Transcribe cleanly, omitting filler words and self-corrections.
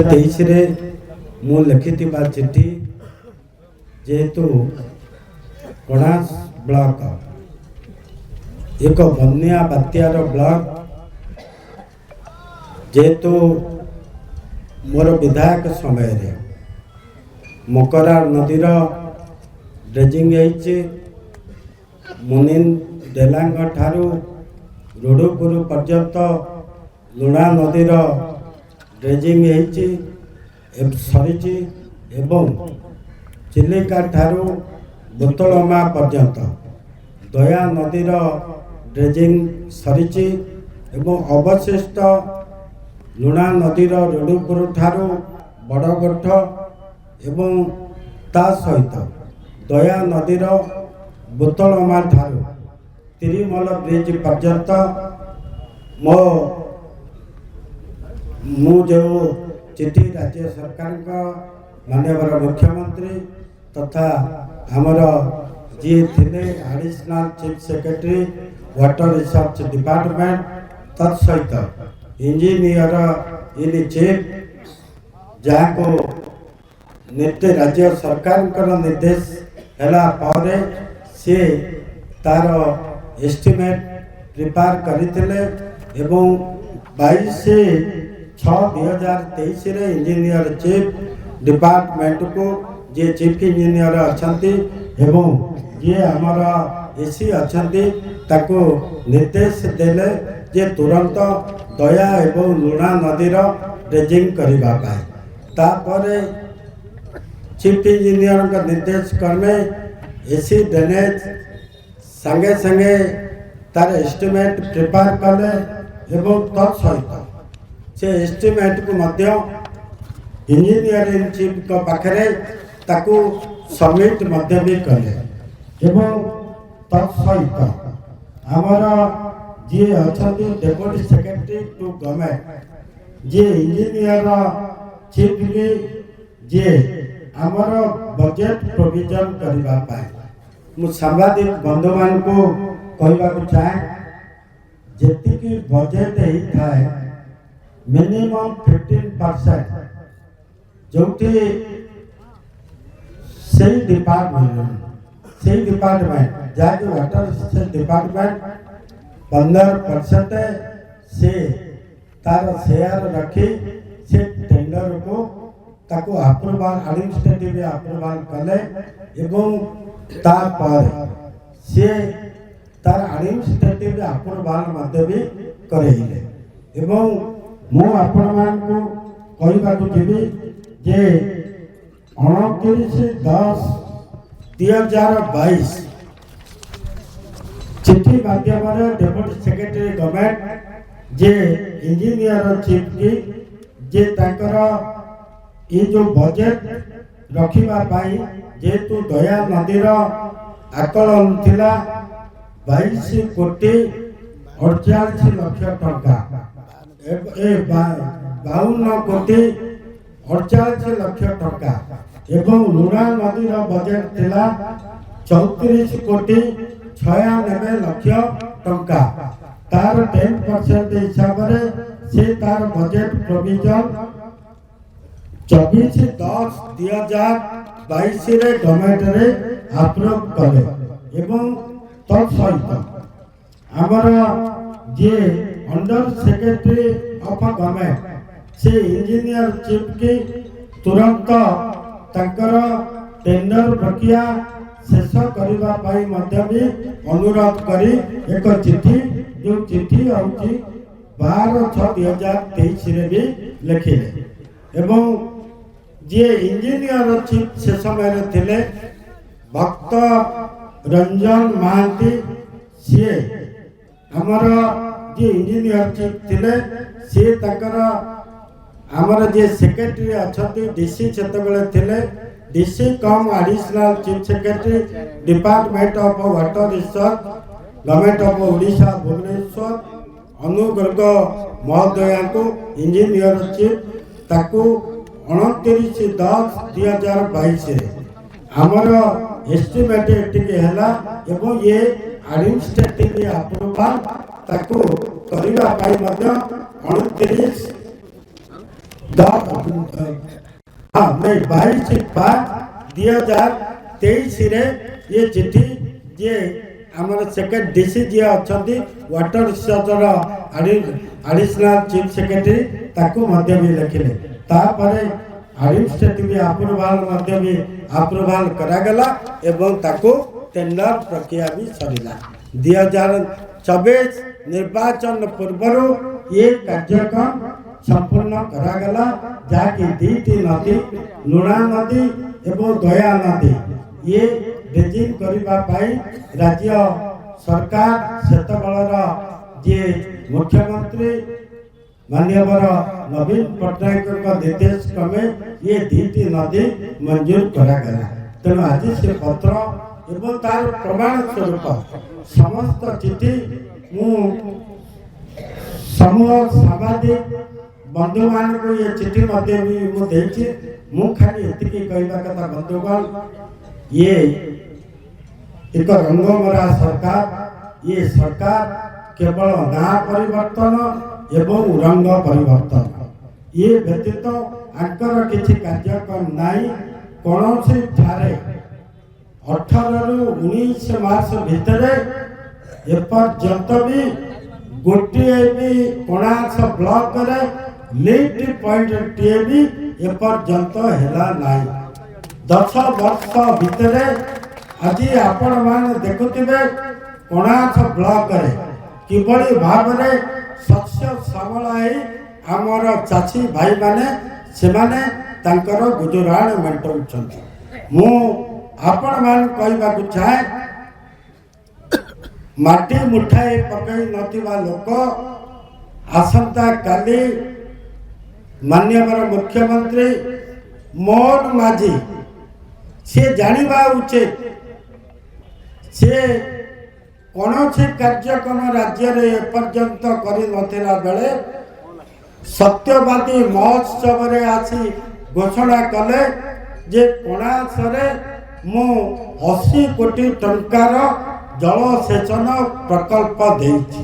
2023 मु लिखिथिबा चिट्ठी जेहेतु कणास ब्लॉक एक बन्या बात्यार ब्लॉक जेहेतु मोर विधायक समय रे मकरा नदीर ड्रेजिंग मुनिन डेलांग ठारू रोडपुर पर्यंत लुणा नदीर ड्रेजिंग सरी एवं चिलिका ठारू बोतलमा पर्यंत दया नदीर ड्रेजिंग सरी एवं अवशिष्ट लुणा नदीर रोडपुर ठारू बड़गठ एवं ता सहित दया नदीर बोतलमा ठारू तिरिमल ब्रिज पर्यंत मु जो चिठी राज्य सरकार का माननीय मुख्यमंत्री तथा आमर जी थे additional chief secretary water research department तत्सहित इंजीनियर इन चीफ जहाँ को निर्देश राज्य सरकार निर्देश है सी तार एस्टिमेट प्रिपेयर करते एवं 22/6/2023 रे इंजीनियर चीफ डिपार्टमेंट को जे चीफ इंजीनियर अच्छा एवं जे आमर एसी अच्छा ताको निर्देश देले जे तुरंत दया एवं लुणा नदीर ड्रेजिंग करने तापरे चीफ इंजीनियर का निर्देश क्रमे एसी ड्रेनेज संगे संगे तार एस्टिमेट प्रिपेयर कले एवं तत्सहित से एस्टिमेट को मध्य इंजीनियर इन चीफ का पाखरे ताकू सबमिट मध्य भी कले एवं तत्सहित आमर जी अच्छा डेप्यूटी सेक्रेटरी टू गवर्नमेंट जी इंजीनियर चीफ भी जे आमर बजेट प्रोविजन करने मु सांबादिक बंधु मान को कहवा चाहे जी बजेट होता है मिनिमम 15% जो डिपार्टमेंट जहाँकि वाटर डिपार्टमेंट 15% से तार शेयर रखी से टेंडर को ताको अप्रूवल एडमिनिस्ट्रेटिव अप्रूवल कले एवं तापर से तार एडमिनिस्ट्रेटिव अप्रूवल मध्य भी करेइले एवं मु आपण मान को कहबा को जेबी जे 29/10/2022 चिट्ठी माध्यम डेप्यूटी सेक्रेटरी गवर्नमेंट जे इंजीनियर चीफ की जे ताकर ये जो बजेट रखिबा पाई जेतु दया नदीर आकलन थिला 22 कोटी 48 लाख टंका 52 कोटी 48 लाख टंका एवं लुणा नदीर बजेट थिला 34 कोटी 96 लाख टंका तार 10% हिसाब से तार बजेट प्रोविजन 24/10/2022 रे गवर्नमेंट रे अप्रूव कले एवं तत्सहित आमर जे अंडर सेक्रेटरी ऑफ गवर्नमेंट से इंजीनियर चीफ की तुरंत तंकर टेंडर प्रक्रिया शेष करबा पाई मध्य भी अनुरोध करी एक चिट्ठी जो चिट्ठी होची 12/6/2023 रे भी लिखिले एवं जे इंजीनियर चीफ से समय थे भक्त रंजन महांती सी आमर जे इंजीनियर चीफ थे सी आमर जे सेक्रेटरी अच्छा डीसी से DC come additional chief secretary department of water research government of Odisha Bhubaneswar अनुगर्ग महोदया को इंजीनियर चीफ ताकू 29/10/2022 आमर एस्टिमेट टिके हला एवं ये एडमिनिस्ट्रेटिव अप्रूवल ताकू करबा पाई मध्य 29 नहीं 22/5/2023 ये चिठी जे आमर सेक्रेटरी डीसी जी अच्छा water researcher additional chief secretary ताकू मध्य भी लिखिले तापर एडमिनिस्ट्रेटिव अप्रूवाल मध्य भी अप्रूवाल करागला एवं ताकू टेंडर प्रक्रिया भी सरिला 2024 निर्वाचन पूर्व ये कार्यक्रम संपूर्ण करागला जाकि दीटी नदी लुणा नदी एवं दया नदी ये ड्रेजिंग करबा पाई राज्य सरकार सेतबलर जे मुख्यमंत्री माननीय नवीन पट्टनायक निर्देश क्रमे ये दीटी नदी मंजूर करागला तेणु आज से पत्र एवं तार प्रमाण स्वरूप समस्त चिठी मु समूह सामाजिक बंधु मान को ये चिठी मध्य भी मुझे खाली एतिकी कहवा कथा बंधुगण ये एक रंगमरा सरकार ये सरकार केवल ना परिवर्तन एवं रंग परिवर्तन ये व्यतीत आंकर किसी कार्यक्रम नाई कौन सी ठारे 18 रु 19 मार्च भितर एपर्यंत भी गोटे भी कोणास ब्लॉक रे लिफ्ट पॉइंट टीए भी एपर्यंत हैला नाई 10 वर्ष भितर आज आपण मान देखुथिबे कोणास ब्लॉक रे किबळी भाव रे शस्य श्यामल है आमर चाषी भाई माने से माने तांकर गुजराण मेंटौछंती मु आपण मान कहबा को चाहे माटी मुठाए पकई नथिबा लोक आसंता काली माननीय मुख्यमंत्री मोहन माझी से जानिबा उचित से कौन से कार्यक्रम राज्य रे एपर्यंत करि नथिला बेले सत्यवादी महोत्सव रे आसी घोषणा कले जे कोणास रे मु 80 कोटी टंकार जलसेचन प्रकल्प देइछि